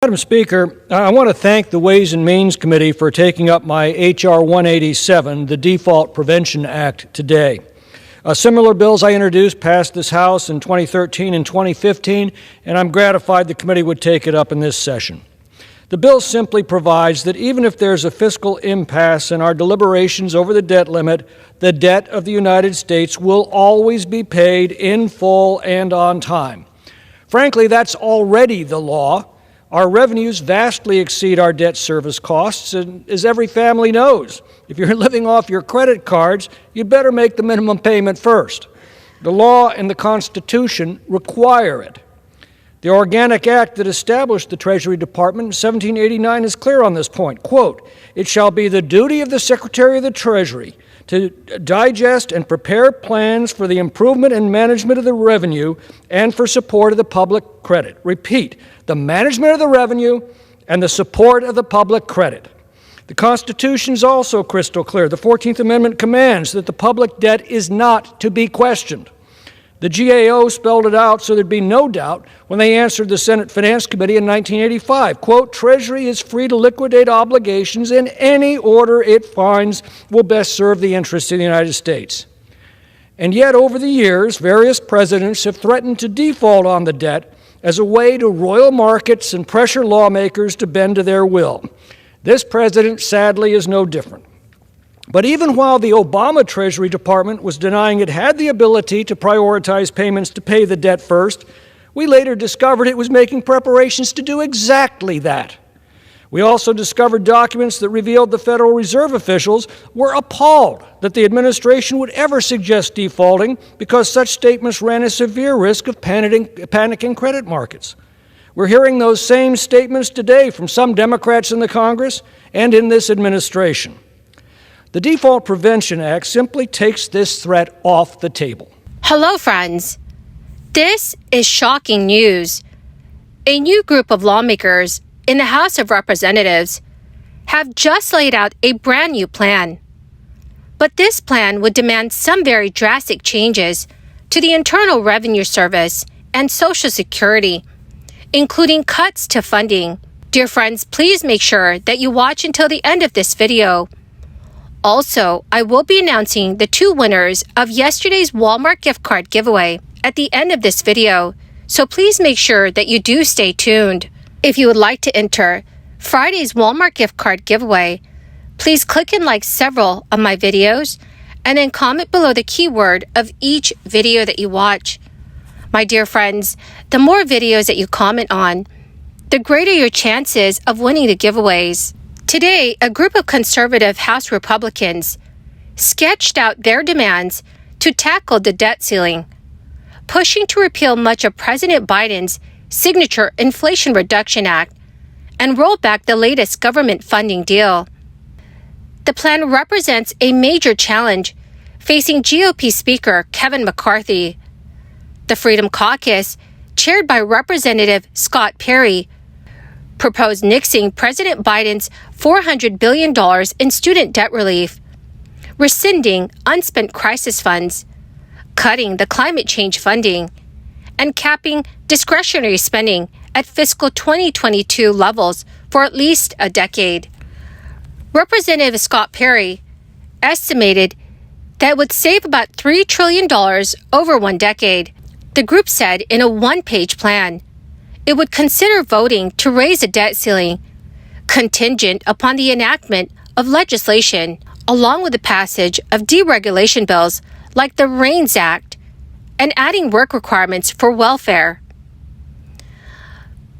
Madam Speaker, I want to thank the Ways and Means Committee for taking up my H.R. 187, the Default Prevention Act, today. Similar bills I introduced passed this House in 2013 and 2015, and I'm gratified the committee would take it up in this session. The bill simply provides that even if there's a fiscal impasse in our deliberations over the debt limit, the debt of the United States will always be paid in full and on time. Frankly, that's already the law. Our revenues vastly exceed our debt service costs, and as every family knows, if you're living off your credit cards, you better make the minimum payment first. The law and the Constitution require it. The Organic Act that established the Treasury Department in 1789 is clear on this point. Quote, "It shall be the duty of the Secretary of the Treasury to digest and prepare plans for the improvement and management of the revenue and for support of the public credit." Repeat, the management of the revenue and the support of the public credit. The Constitution is also crystal clear. The 14th Amendment commands that the public debt is not to be questioned. The GAO spelled it out so there'd be no doubt when they answered the Senate Finance Committee in 1985. Quote, "Treasury is free to liquidate obligations in any order it finds will best serve the interests of the United States." And yet, over the years, various presidents have threatened to default on the debt as a way to roil markets and pressure lawmakers to bend to their will. This president, sadly, is no different. But even while the Obama Treasury Department was denying it had the ability to prioritize payments to pay the debt first, we later discovered it was making preparations to do exactly that. We also discovered documents that revealed the Federal Reserve officials were appalled that the administration would ever suggest defaulting because such statements ran a severe risk of panicking credit markets. We're hearing those same statements today from some Democrats in the Congress and in this administration. The Default Prevention Act simply takes this threat off the table. Hello, friends. This is shocking news. A new group of lawmakers in the House of Representatives have just laid out a brand new plan. But this plan would demand some very drastic changes to the Internal Revenue Service and Social Security, including cuts to funding. Dear friends, please make sure that you watch until the end of this video. Also, I will be announcing the two winners of yesterday's Walmart gift card giveaway at the end of this video, so please make sure that you do stay tuned. If you would like to enter Friday's Walmart gift card giveaway, please click and like several of my videos and then comment below the keyword of each video that you watch. My dear friends, the more videos that you comment on, the greater your chances of winning the giveaways. Today, a group of conservative House Republicans sketched out their demands to tackle the debt ceiling, pushing to repeal much of President Biden's signature Inflation Reduction Act and roll back the latest government funding deal. The plan represents a major challenge facing GOP Speaker Kevin McCarthy. The Freedom Caucus, chaired by Representative Scott Perry, proposed nixing President Biden's $400 billion in student debt relief, rescinding unspent crisis funds, cutting the climate change funding, and capping discretionary spending at fiscal 2022 levels for at least a decade. Representative Scott Perry estimated that it would save about $3 trillion over one decade. The group said in a one-page plan, it would consider voting to raise the debt ceiling, contingent upon the enactment of legislation, along with the passage of deregulation bills like the REINS Act and adding work requirements for welfare.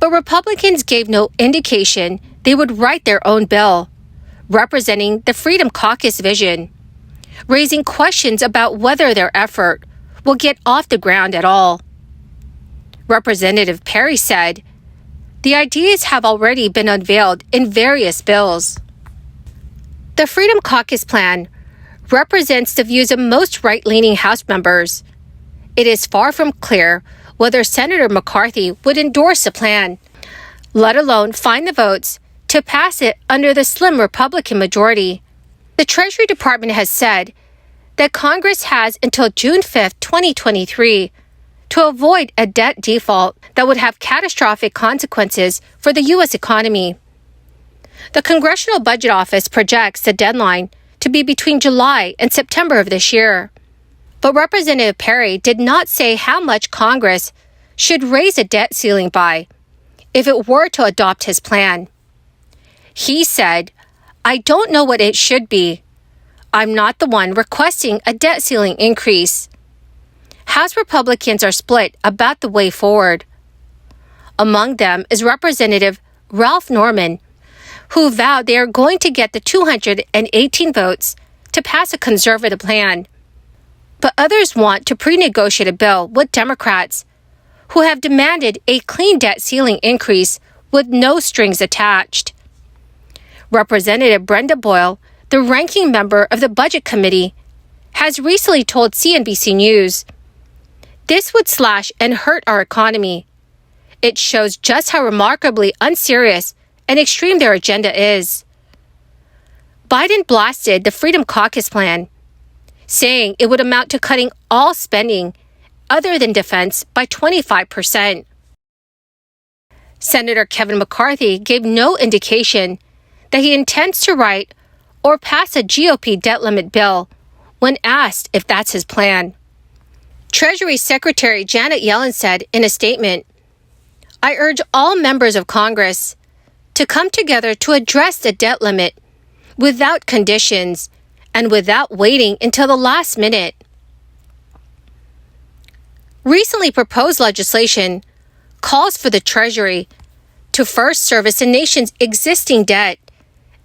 But Republicans gave no indication they would write their own bill, representing the Freedom Caucus vision, raising questions about whether their effort will get off the ground at all. Representative Perry said, "The ideas have already been unveiled in various bills." The Freedom Caucus plan represents the views of most right-leaning House members. It is far from clear whether Senator McCarthy would endorse the plan, let alone find the votes to pass it under the slim Republican majority. The Treasury Department has said that Congress has until June 5, 2023, to avoid a debt default that would have catastrophic consequences for the U.S. economy. The Congressional Budget Office projects the deadline to be between July and September of this year. But Representative Perry did not say how much Congress should raise a debt ceiling by if it were to adopt his plan. He said, "I don't know what it should be. I'm not the one requesting a debt ceiling increase." House Republicans are split about the way forward. Among them is Representative Ralph Norman, who vowed they are going to get the 218 votes to pass a conservative plan. But others want to pre-negotiate a bill with Democrats, who have demanded a clean debt ceiling increase with no strings attached. Representative Brenda Boyle, the ranking member of the Budget Committee, has recently told CNBC News, "This would slash and hurt our economy. It shows just how remarkably unserious and extreme their agenda is." Biden blasted the Freedom Caucus plan, saying it would amount to cutting all spending other than defense by 25%. Senator Kevin McCarthy gave no indication that he intends to write or pass a GOP debt limit bill when asked if that's his plan. Treasury Secretary Janet Yellen said in a statement, "I urge all members of Congress to come together to address the debt limit without conditions and without waiting until the last minute." Recently proposed legislation calls for the Treasury to first service the nation's existing debt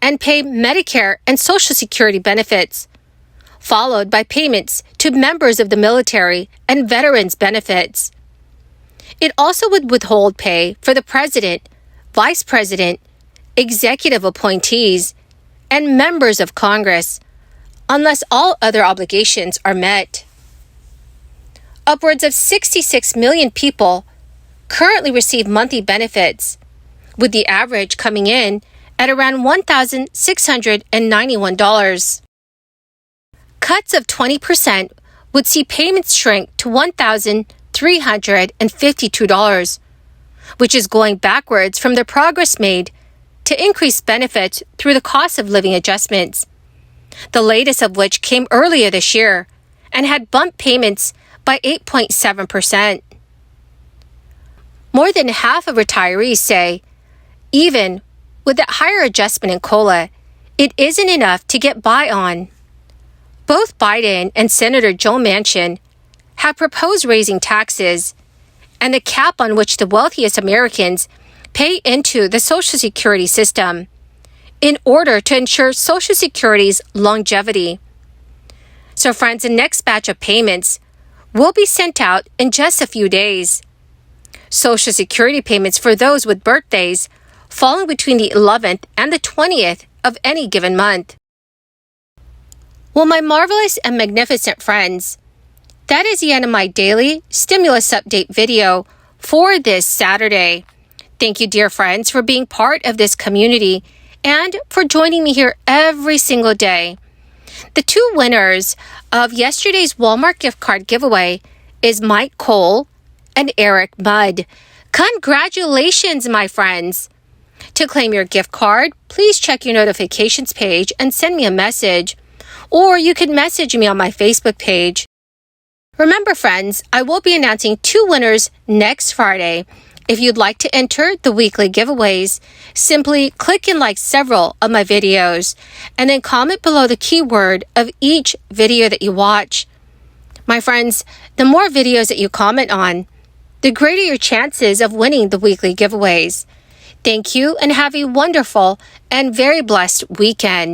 and pay Medicare and Social Security benefits, followed by payments to members of the military and veterans' benefits. It also would withhold pay for the president, vice president, executive appointees, and members of Congress, unless all other obligations are met. Upwards of 66 million people currently receive monthly benefits, with the average coming in at around $1,691. Cuts of 20% would see payments shrink to $1,352, which is going backwards from the progress made to increase benefits through the cost of living adjustments, the latest of which came earlier this year and had bumped payments by 8.7%. More than half of retirees say, even with that higher adjustment in COLA, it isn't enough to get by on. Both Biden and Senator Joe Manchin have proposed raising taxes and the cap on which the wealthiest Americans pay into the Social Security system in order to ensure Social Security's longevity. So friends, the next batch of payments will be sent out in just a few days. Social Security payments for those with birthdays falling between the 11th and the 20th of any given month. Well, my marvelous and magnificent friends, that is the end of my daily stimulus update video for this Saturday. Thank you, dear friends, for being part of this community and for joining me here every single day. The two winners of yesterday's Walmart gift card giveaway is Mike Cole and Eric Mudd. Congratulations, my friends! To claim your gift card, please check your notifications page and send me a message, or you can message me on my Facebook page. Remember, friends, I will be announcing two winners next Friday. If you'd like to enter the weekly giveaways, simply click and like several of my videos and then comment below the keyword of each video that you watch. My friends, the more videos that you comment on, the greater your chances of winning the weekly giveaways. Thank you and have a wonderful and very blessed weekend.